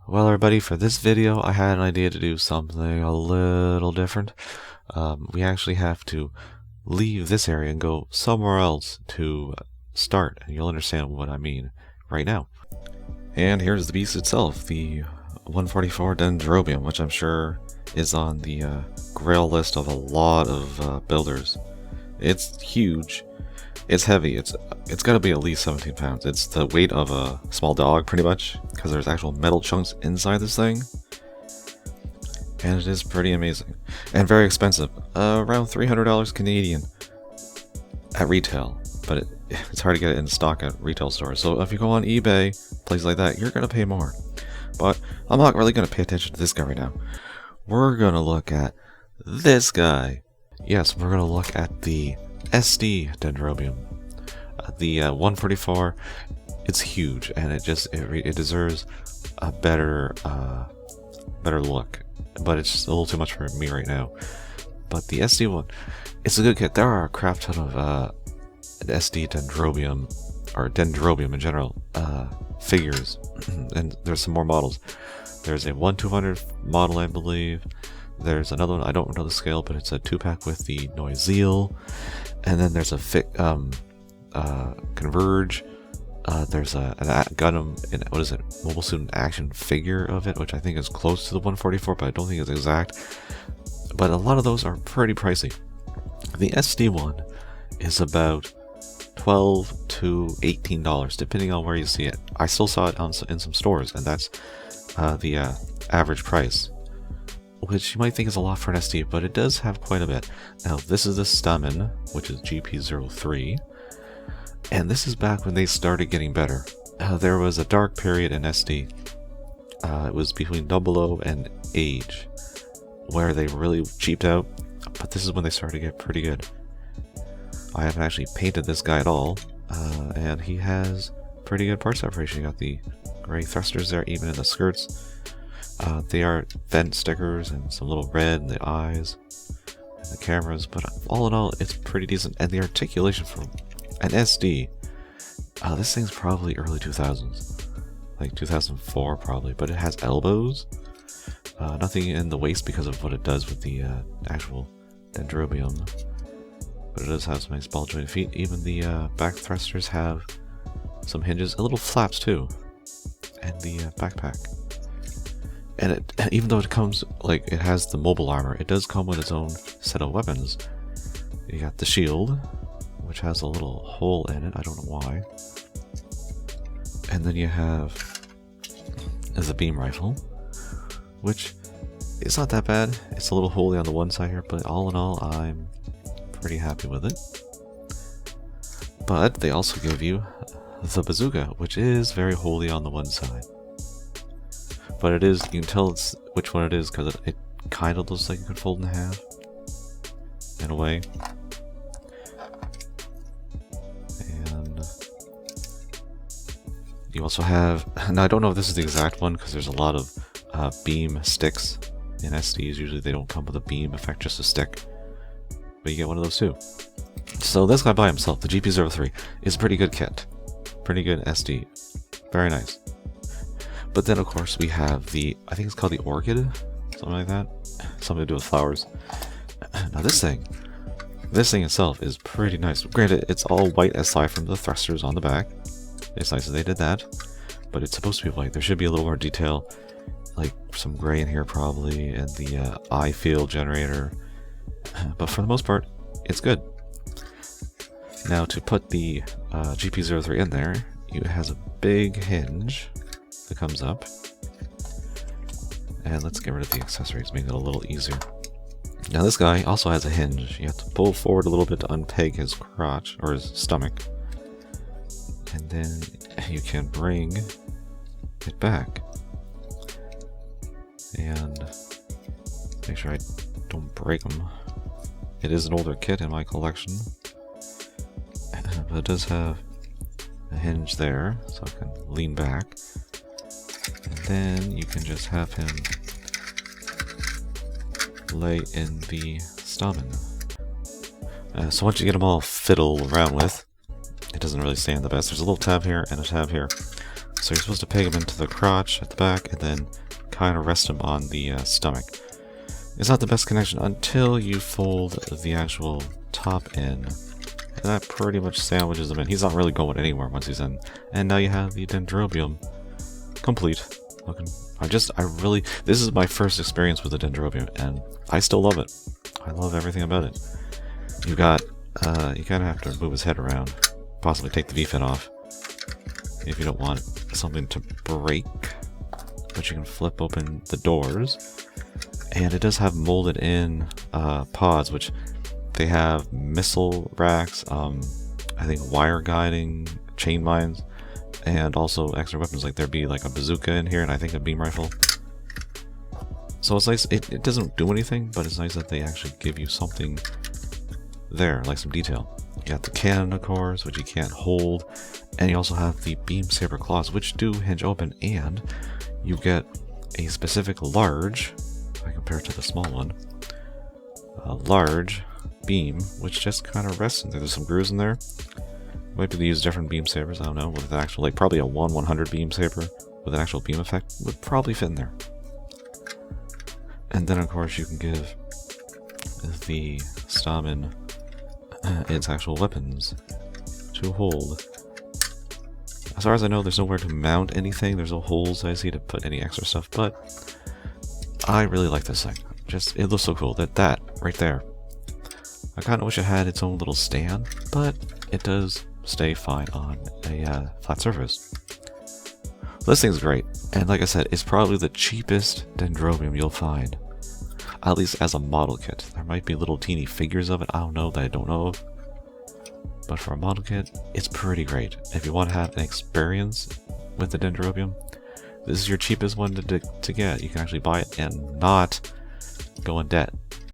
Well, everybody, for this video, I had an idea to do something a little different. We actually have to leave this area and go somewhere else to start, and you'll understand what I mean right now. And here's the beast itself, the 144 Dendrobium, which I'm sure is on the grail list of a lot of builders. It's huge. It's heavy. It's got to be at least 17 pounds. It's the weight of a small dog, pretty much, because there's actual metal chunks inside this thing. And it is pretty amazing. And very expensive. Around $300 Canadian at retail. But it's hard to get it in stock at retail stores. So if you go on eBay, places like that, you're going to pay more. But I'm not really going to pay attention to this guy right now. We're going to look at this guy. Yes, we're going to look at the SD Dendrobium. The 144, it's huge, and it deserves a better look. But it's just a little too much for me right now. But the SD one, it's a good kit. There are a crap ton of SD Dendrobium, or Dendrobium in general, figures, and there's some more models. There's a 1/200 model, I believe. There's another one, I don't know the scale, but it's a 2-pack with the Noisiel. And then there's a Converge. There's a Gundam, what is it, Mobile Suit Action figure of it, which I think is close to the 144, but I don't think it's exact. But a lot of those are pretty pricey. The SD one is about $12 to $18, depending on where you see it. I still saw it in some stores, and that's the average price, which you might think is a lot for an SD, but it does have quite a bit. Now, this is the Stamen, which is GP03, and this is back when they started getting better. There was a dark period in SD. It was between 00 and Age, where they really cheaped out, but this is when they started to get pretty good. I haven't actually painted this guy at all, and he has pretty good part separation. You got the gray thrusters there, even in the skirts. They are vent stickers and some little red in the eyes and the cameras, but all in all, it's pretty decent. And the articulation from an SD, this thing's probably early 2000s, like 2004 probably, but it has elbows. Nothing in the waist because of what it does with the actual Dendrobium, but it does have some nice ball jointed feet. Even the back thrusters have some hinges, and little flaps too, and the backpack. And even though it comes, like, it has the mobile armor, it does come with its own set of weapons. You got the shield, which has a little hole in it, I don't know why. And then you have the beam rifle, which is not that bad. It's a little holey on the one side here, but all in all, I'm pretty happy with it. But they also give you the bazooka, which is very holey on the one side. But it is, you can tell it's which one it is because it kind of looks like it could fold in half, in a way. And you also have, now I don't know if this is the exact one because there's a lot of beam sticks in SDs. Usually they don't come with a beam effect, just a stick. But you get one of those too. So this guy by himself, the GP03, is a pretty good kit. Pretty good SD. Very nice. But then, of course, we have the, I think it's called the Orchid, something like that. Something to do with flowers. Now this thing itself is pretty nice. Granted, it's all white aside from the thrusters on the back. It's nice that they did that. But it's supposed to be white. There should be a little more detail, like some gray in here probably, and the eye field generator. But for the most part, it's good. Now to put the GP03 in there, it has a big hinge that comes up, and let's get rid of the accessories, make it a little easier. Now this guy also has a hinge. You have to pull forward a little bit to unpeg his crotch, or his stomach, and then you can bring it back. And make sure I don't break them. It is an older kit in my collection, but it does have a hinge there, so I can lean back. And then you can just have him lay in the Stamen. So once you get them all fiddled around with, it doesn't really stand the best. There's a little tab here and a tab here. So you're supposed to peg him into the crotch at the back and then kind of rest him on the stomach. It's not the best connection until you fold the actual top in. And that pretty much sandwiches him in. He's not really going anywhere once he's in. And now you have the Dendrobium complete. This is my first experience with the Dendrobium, and I still love it. I love everything about it. You kind of have to move his head around, possibly take the V-fin off, if you don't want something to break. But you can flip open the doors, and it does have molded in pods, which they have missile racks, I think wire guiding, chain mines, and also extra weapons, like there'd be like a bazooka in here and I think a beam rifle. So it's nice. It doesn't do anything, but it's nice that they actually give you something there, like some detail. You got the cannon, of course, which you can't hold, and you also have the beam saber claws, which do hinge open, and you get a specific large, if I compare it to the small one, a large beam, which just kind of rests in there. There's some grooves in there. Might be to use different beam sabers, I don't know, with an actual, like probably a 1/100 beam saber with an actual beam effect would probably fit in there. And then of course you can give the Stamen its actual weapons to hold. As far as I know, there's nowhere to mount anything. There's no holes I see to put any extra stuff, but I really like this thing. It looks so cool. That right there. I kind of wish it had its own little stand, but it does stay fine on a flat surface. This thing's great, and like I said, it's probably the cheapest Dendrobium you'll find, at least as a model kit. There might be little teeny figures of it, I don't know, that I don't know of, but for a model kit, it's pretty great. If you want to have an experience with the Dendrobium, this is your cheapest one to get. You can actually buy it and not go in debt